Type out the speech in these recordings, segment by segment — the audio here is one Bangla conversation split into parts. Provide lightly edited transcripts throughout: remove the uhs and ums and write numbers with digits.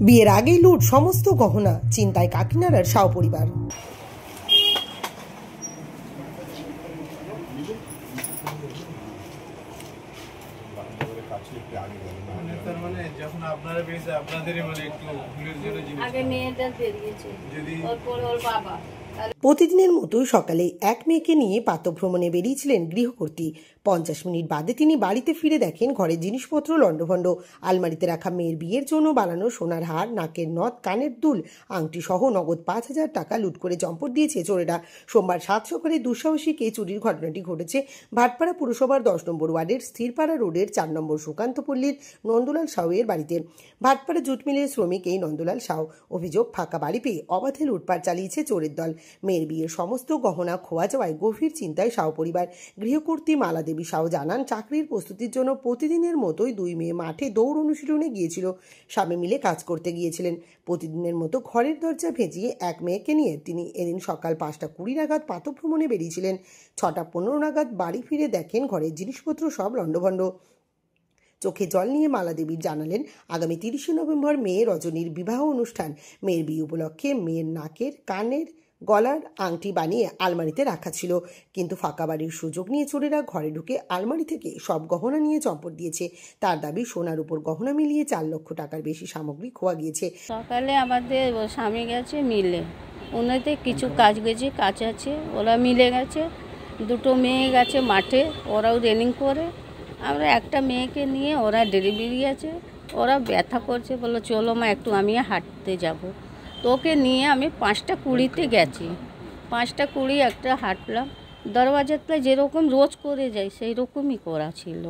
বিয়ের আগেই লুট সমস্ত গহনা, চিন্তায় কাকিনাড়ার শাহ পরিবার। প্রতিদিনের মতোই সকালে এক মেয়েকে নিয়ে প্রাতঃভ্রমণে বেরিয়েছিলেন গৃহকর্ত্রী। 50 মিনিট বাদে তিনি বাড়িতে ফিরে দেখেন ঘরের জিনিসপত্র লণ্ডভণ্ড। আলমারিতে রাখা মেয়ের বিয়ের জন্য বানানো সোনার হার, নাকের নথ, কানের দুল, আংটি সহ নগদ 5,000 টাকা লুট করে চম্পট দিয়েছে চোরেরা। সোমবার 7 সকালে দুঃসাহসিক এই চুরির ঘটনাটি ঘটেছে ভাটপাড়া পুরসভার 10 নম্বর ওয়ার্ডের স্থিরপাড়া রোডের 4 নম্বর সুকান্তপল্লীর নন্দলাল সাউয়ের বাড়িতে। ভাটপাড়া জুট মিলের শ্রমিক এই নন্দলাল সাউ। অভিযোগ, ফাঁকা বাড়ি পেয়ে অবাধে লুটপাট চালিয়েছে চোরের দল। মেয়ের বিয়ের সমস্ত গহনা খোয়া যাওয়ায় গভীর চিন্তায় শাহ পরিবার। গৃহকর্ত্রী মালা দেবী শাহ জানান, চাকরির প্রস্তুতির জন্য প্রতিদিনের মতোই 2 মেয়ে মাঠে দৌড় অনুশীলনে গিয়েছিল। স্বামী মিলে কাজ করতে গিয়েছিলেন। প্রতিদিনের মতো ঘরের দরজা ভেজিয়ে এক মেয়েকে নিয়ে তিনি এদিন সকাল 5:20 নাগাদ প্রাতঃভ্রমণে বেরিয়েছিলেন। 6:15 নাগাদ বাড়ি ফিরে দেখেন ঘরের জিনিসপত্র সব লণ্ডভণ্ড। চোখে জল নিয়ে মালা দেবী জানালেন, আগামী 30 নভেম্বর মেয়ে রজনীর বিবাহ অনুষ্ঠান। মেয়ের বিয়ে উপলক্ষে মেয়ের নাকের, কানের, গলার আংটি বানিয়ে আলমারিতে রাখা ছিল, কিন্তু ফাঁকা বাড়ির সুযোগ নিয়ে চোরেরা ঘরে ঢুকে আলমারি থেকে সব গহনা নিয়ে চম্পট দিয়েছে। তার দাবি, সোনার উপর গহনা মিলিয়ে 4 লক্ষ টাকার বেশি সামগ্রী খোয়া গিয়েছে। সকালে আমাদের স্বামী গেছে মিলে, ওনাদের কিছু কাজ গেছে, কাজ আছে, ওরা মিলে গেছে। 2 মেয়ে গেছে মাঠে, ওরাও ট্রেনিং করে। আমরা একটা মেয়েকে নিয়ে, ওরা ডেলিভারি আছে, ওরা ব্যথা করছে, বললো চলো মা একটু আমি হাঁটতে যাব। তোকে নিয়ে আমি 5:20 গেছি। 5:20 একটা হাঁটলাম। দরওয়াজাতে যেরকম রোজ করে যাই সেই রকমই করা ছিল।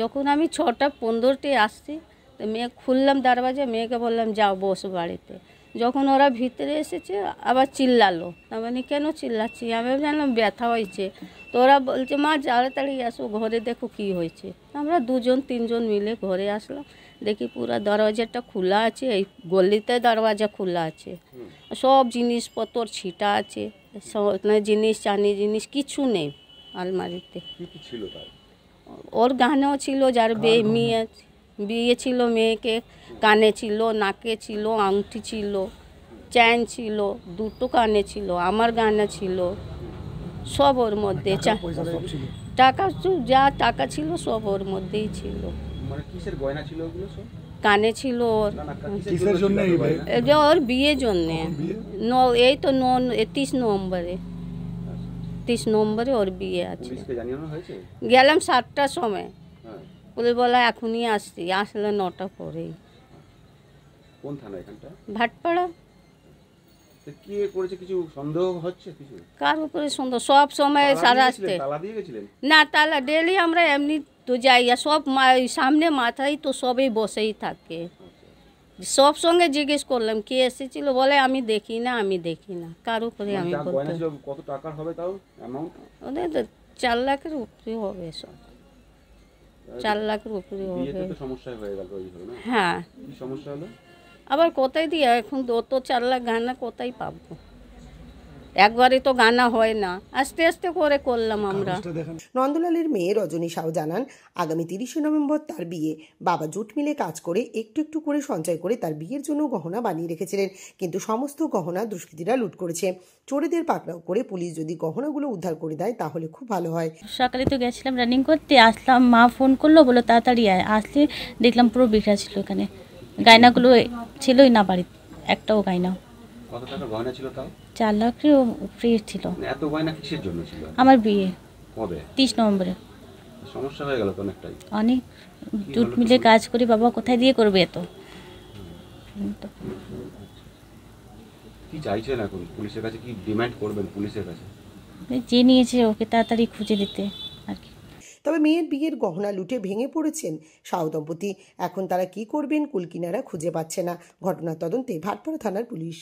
যখন আমি 6:15 আসছি, তো মেয়ে খুললাম দরওয়াজা, মেয়েকে বললাম যাও বসো বাড়িতে। যখন ওরা ভিতরে এসেছে আবার চিল্লালো। মানে কেন চিল্লাচ্ছি? আমি জানলাম ব্যথা হয়েছে। তো ওরা বলছে মা তাড়াতাড়ি আসো, ঘরে দেখো কি হয়েছে। আমরা 2-3 মিলে ঘরে আসলাম, দেখি পুরো দরওয়াজাটা খোলা আছে, এই গলিতে দরওয়াজা খোলা আছে, সব জিনিসপত্র ছিটা আছে, জিনিস চানি জিনিস কিছু নেই আলমারিতে। ওর গহনাও ছিল, যার বিয়ে ছিল মেয়েকে, কানে ছিল, নাকে ছিল, আংটি ছিল, চেন ছিল, 2 কানে ছিল, আমার গহনা ছিল, সব ওর মধ্যে। টাকা যা টাকা ছিল সব ওর মধ্যেই ছিল। কানে ছিল ওর, ওর বিয়ের জন্যে। এই তো 30 নভেম্বরে, 30 নভেম্বরে ওর বিয়ে আছে। গেলাম 7টার সময়, বলে বলা এখনই আসছি, আসলে 9টা পরেই। কোন থানা এখানটা? ভাটপাড়া। কি করেছে, কিছু সন্দেহ হচ্ছে? কিছু কার উপরে সন্দেহ? সব সময় সারা আসতে তালা দিয়ে গেছিলেন না, তালা ডেলি আমরা এমনি তো যাই, সব সামনে মাথায় তো সবই বসেই থাকে। সব সঙ্গে জিজ্ঞেস করলাম কে এসেছিল, বলে আমি দেখি না। কার উপরে আমি বলতে? কত টাকার হবে তাও অ্যামাউন্ট? ওদের তো 4 লাখের উপরে হবে, সব 4 লাখের উপরে হবে। সমস্যা হয়ে গেল না? হ্যাঁ। কি সমস্যা হলো? আবার কোথায় দিয়ে এখন তো 4 লাখ গানা কোথায় পাবো? একবারে তো গানা হয় না, আস্তে আস্তে করে করলাম আমরা। নন্দলালের মেয়ে রজনী সাউ জানান, আগামী 30 নভেম্বর তার বিয়ে। বাবা জুট মিলে কাজ করে একটু একটু করে সঞ্চয় করে তার বিয়ের জন্য গহনা বানিয়ে রেখেছিলেন, কিন্তু সমস্ত গহনা দুষ্কৃতীরা লুট করেছে। চোরেদের পাকড়াও করে পুলিশ যদি গহনাগুলো উদ্ধার করে দেয় তাহলে খুব ভালো হয়। সকালে তো গেছিলাম রানিং করতে, আসলাম, মা ফোন করলো, বলো তাড়াতাড়ি আয়। আসলে দেখলাম পুরো বিঘা ছিল, এখানে গয়নাগুলো ছিলই না বাড়িতে, একটাও গয়না। কত টাকা গয়না ছিল তাও? 4 লাখের উপরে ছিল। এত গয়না কিসের জন্য ছিল? আমার বিয়ে। কবে? 30 নভেম্বরে। সমস্যা হয়ে গেল তো অনেকটাই। অনেক জুট মিলে কাজ করি, বাবা কোথায় দিয়ে করবে এত? কি চাইছেন এখন? পুলিশের কাছে কি ডিমান্ড করবেন? পুলিশের কাছে যে নিয়েছে ওকে তাড়াতাড়ি খুঁজে দিতে আর কি। তবে মেয়ের বিয়ের গহনা লুটে ভেঙে পড়েছেন শাহ দম্পতি। এখন তারা কি করবেন কুলকিনারা খুঁজে পাচ্ছে না। ঘটনার তদন্তে ভাটপাড়া থানার পুলিশ।